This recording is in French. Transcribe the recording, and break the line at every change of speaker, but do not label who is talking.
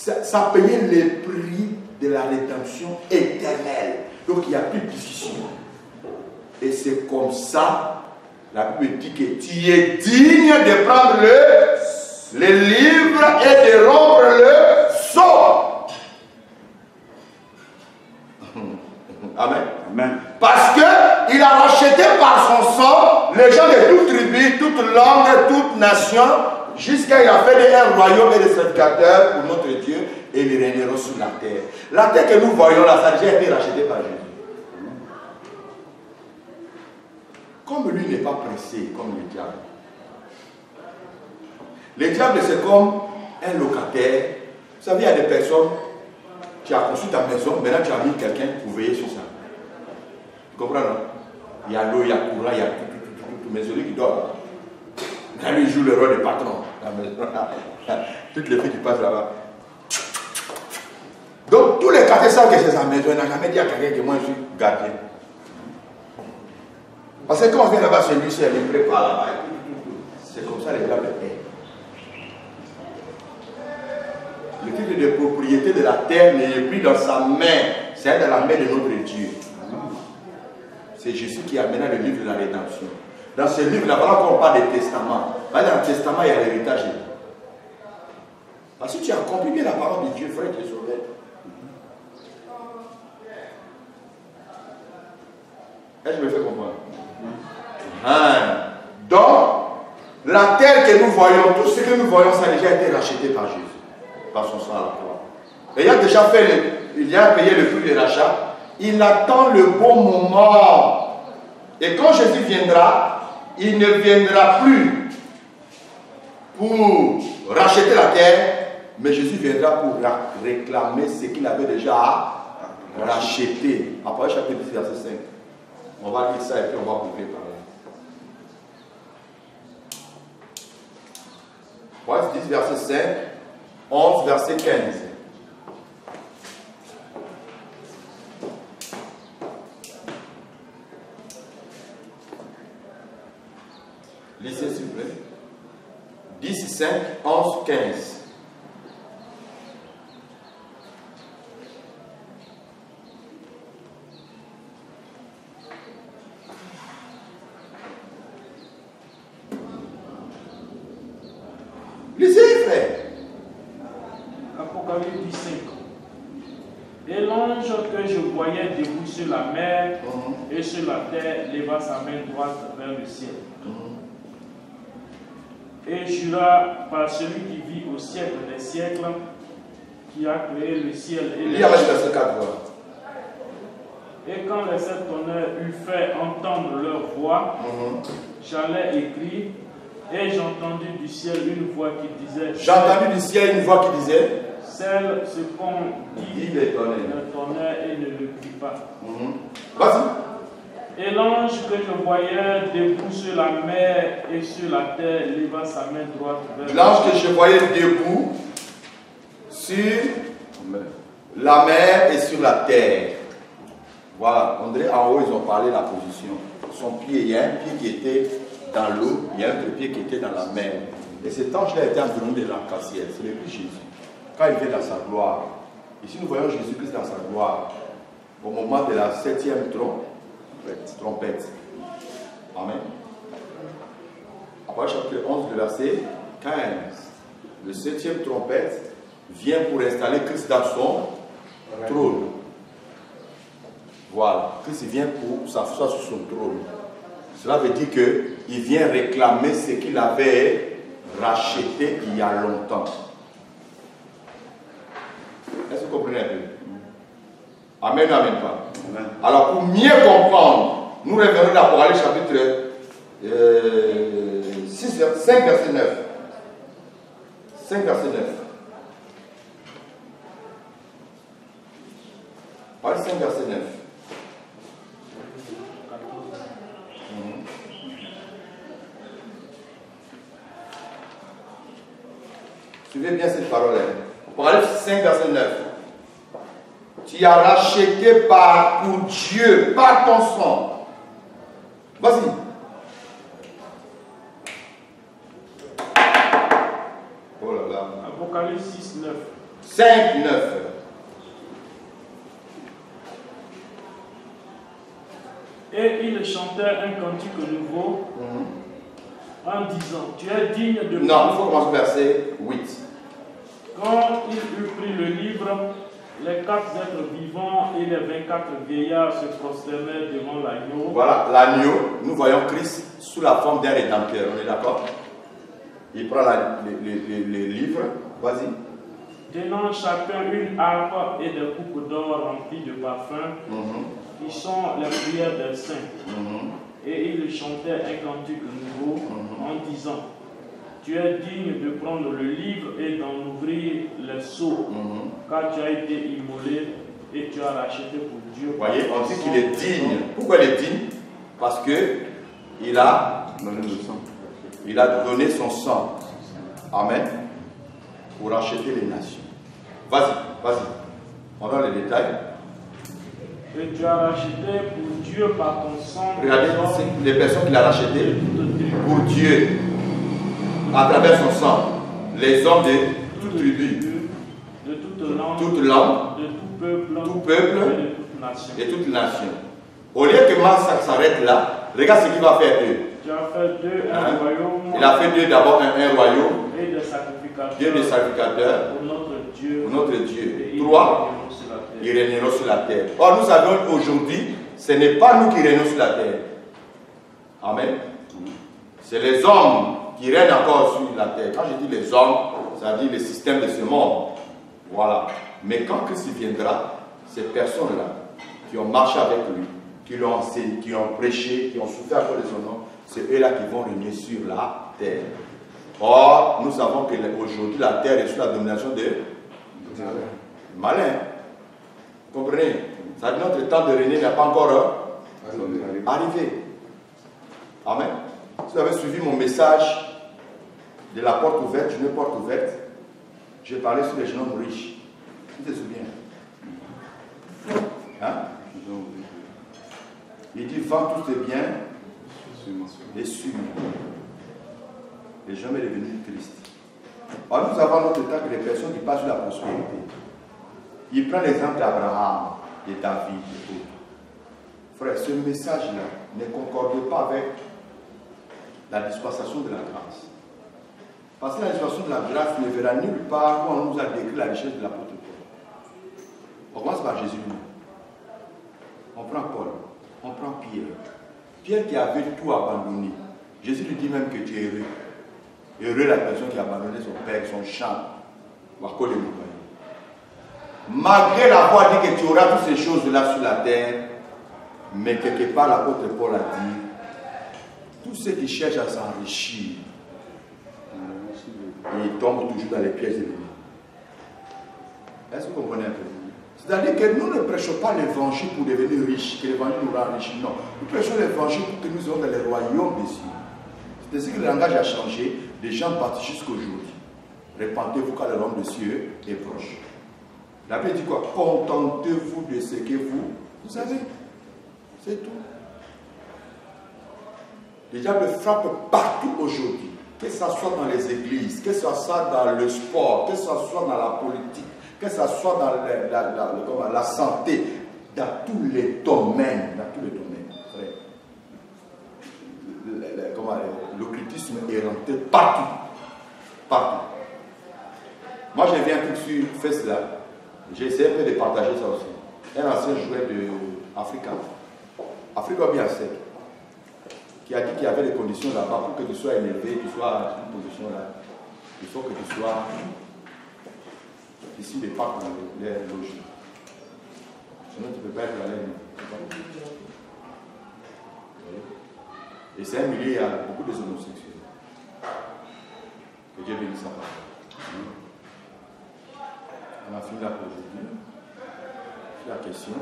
ça payait le prix de la rédemption éternelle. Donc il n'y a plus de discussion. Et c'est comme ça, la Bible dit que tu es digne de prendre le livre et de rompre le sceau. Amen.
Amen.
Parce qu'il a racheté par son sang les gens de toute tribu, toute langue, toute nation, jusqu'à il a fait un royaume et des sacrificateurs pour notre Dieu, et ils régneront sur la terre. La terre que nous voyons là, ça a déjà été racheté par Jésus. Comme lui n'est pas pressé, comme le diable. Le diable, c'est comme un locataire. Vous savez, il y a des personnes, tu as construit ta maison, maintenant tu as mis quelqu'un pour veiller sur ça. Tu comprends, non? Il y a l'eau, il y a le courant, il y a tout, mais celui qui dort, quand lui joue le rôle de patron, la maison, toutes les filles qui passent là-bas. Donc, tous les quartiers savent que c'est sa maison, il n'a jamais dit à quelqu'un que moi je suis gardien. Parce que quand on vient là-bas, c'est lui, c'est lui, prépare là-bas. C'est comme ça les diables est. Le titre de propriété de la terre n'est plus dans sa main, c'est dans la main de notre Dieu. C'est Jésus qui a mené le livre de la rédemption. Dans ce livre-là, voilà qu'on parle des testaments. Dans le testament, il y a l'héritage. Parce que tu as compris bien la parole de Dieu, frère, tu es sauvé. Est-ce que je me fais comprendre? Donc, la terre que nous voyons, tout ce que nous voyons, ça a déjà été racheté par Jésus, par son sang à la croix. Et il a déjà il a payé le prix de rachat. Il attend le bon moment. Et quand Jésus viendra, il ne viendra plus pour racheter la terre, mais Jésus viendra pour réclamer ce qu'il avait déjà racheté. Apocalypse chapitre 10, verset 5. On va lire ça et puis on va boucler par là. Apocalypse 10, verset 5, 11, verset 15. Lisez s'il vous plaît. 10, 5, 11, 15. Lisez, frère.
Apocalypse 5. Et l'ange que je voyais debout sur la mer et sur la terre leva sa main droite vers le ciel. Et jura par celui qui vit au siècle des siècles, qui a créé le ciel et les Et quand les sept tonnerres eurent fait entendre leur voix, j'allais écrire, et j'ai entendu du ciel une voix qui disait...
J'ai entendu du ciel une voix qui disait...
Celle ce qu'on dit le tonnerre et ne le crie pas.
Vas-y.
Et l'ange que je voyais debout sur la mer et sur la terre leva sa main droite vers
l'ange que je voyais debout sur la mer et sur la terre. Voilà, André, en haut, ils ont parlé de la position. Son pied, il y a un pied qui était dans l'eau, il y a un autre pied qui était dans la mer. Et cet ange-là était environ de l'arc-en-ciel. C'est le plus Jésus. Quand il vient dans sa gloire, ici nous voyons Jésus-Christ dans sa gloire, au moment de la 7e trompette. Amen. Après chapitre 11, le verset 15. Le 7e trompette vient pour installer Christ dans son trône. Voilà. Christ vient pour s'asseoir sur son trône. Cela veut dire qu'il vient réclamer ce qu'il avait racheté il y a longtemps. Est-ce que vous comprenez un peu? Amen, amen pas. Amen. Alors pour mieux comprendre, nous revenons dans l'Apocalypse chapitre 5 verset 9. 5 verset 9. Voilà 5 verset 9. Suivez bien cette parole. Apocalypse 5 verset 9. Tu as racheté pour Dieu, par ton sang. Vas-y.
Oh là là. Apocalypse 6, 9.
5, 9.
Et il chantait un cantique nouveau en disant, tu es digne de...
Non, il faut commencer verset 8.
Quand il eut pris le livre, les 4 êtres vivants et les 24 vieillards se prosternaient devant l'agneau.
Voilà, l'agneau, nous voyons Christ sous la forme d'un rédempteur, on est d'accord? Il prend les livres, vas-y.
Tenant chacun une harpe et des coupes d'or remplies de parfums, qui sont les prières des saints. Et il chantait un cantique nouveau en disant, tu es digne de prendre le livre et d'en ouvrir les sceaux, car tu as été immolé et tu as racheté pour Dieu.
Vous voyez, on dit qu'il est digne. Pourquoi il est digne? Parce qu'il a donné son sang. Amen. Pour racheter les nations. Vas-y. On a les détails.
Et tu as racheté pour Dieu par ton sang.
Regardez les personnes qu'il a rachetées pour Dieu. À travers son sang, les hommes de toute tribu,
de toute
langue,
de tout
peuple
et de toute nation.
Et toute nation. Au lieu que ça s'arrête là, regarde ce qu'il va faire d'eux.
Tu as fait d'eux un royaume.
Il a fait d'eux d'abord un royaume.
Et des sacrificateurs.
Dieu des sacrificateurs.
Pour notre Dieu.
Et 3, ils régneront sur la terre. Or, nous savons aujourd'hui, ce n'est pas nous qui régnons sur la terre. Amen. C'est les hommes qui règnent encore sur la terre. Quand je dis les hommes, ça veut dire le système de ce monde. Voilà. Mais quand Christ viendra, ces personnes-là qui ont marché avec lui, qui l'ont enseigné, qui ont prêché, qui ont souffert à cause de son nom, c'est eux-là qui vont régner sur la terre. Or, nous savons qu'aujourd'hui, la terre est sous la domination de malins. Vous comprenez? Ça veut dire que notre temps de régner n'a pas encore arrivé. Amen. Si vous avez suivi mon message de la porte ouverte, une porte ouverte, j'ai parlé sur les jeunes hommes riches. Tu te souviens? Hein? Il dit, vends tous tes biens et suis-moi. Les gens est devenu Christ. Alors nous avons notre temps que les personnes qui passent sur la prospérité. Il prend l'exemple d'Abraham, de David et d'autres. Frère, ce message-là ne concorde pas avec la dispensation de la grâce. Parce que la dispensation de la grâce ne verra nulle part où on nous a décrit la richesse de l'apôtre Paul. On commence par Jésus lui-même. On prend Paul, on prend Pierre. Pierre qui avait tout abandonné. Jésus lui dit même que tu es heureux. Heureux la personne qui a abandonné son père, son champ. Malgré l'avoir dit que tu auras toutes ces choses-là sur la terre, mais quelque part l'apôtre Paul a dit, tous ceux qui cherchent à s'enrichir, ils tombent toujours dans les pièges de l'ennemi. Est-ce que vous comprenez un peu? C'est-à-dire que nous ne prêchons pas l'évangile pour devenir riches, que l'évangile nous rend riches. Non. Nous prêchons l'évangile pour que nous soyons dans les royaumes des cieux. C'est ainsi que le langage a changé. Les gens partent jusqu'aujourd'hui. Répentez-vous car le royaume des cieux est proche. La Bible dit quoi? Contentez-vous de ce que vous savez. C'est tout. Le diable frappe partout aujourd'hui. Que ce soit dans les églises, que ce soit dans le sport, que ce soit dans la politique, que ce soit dans la santé, dans tous les domaines. Dans tous les domaines. L'occultisme est rentré partout. Partout. Moi, j'ai vu un truc sur Facebook. J'ai essayé un peu de partager ça aussi. Un ancien joueur de Africa bien sec, qui a dit qu'il y avait des conditions là-bas pour que tu sois élevé, tu sois dans une position là. Il faut que tu sois ici, les parcs dans les logis. Sinon, tu ne peux pas être à l'aise. Et c'est un milieu, il y a beaucoup de homosexuels. Que Dieu bénisse sa parole. On a fini là pour aujourd'hui. La question.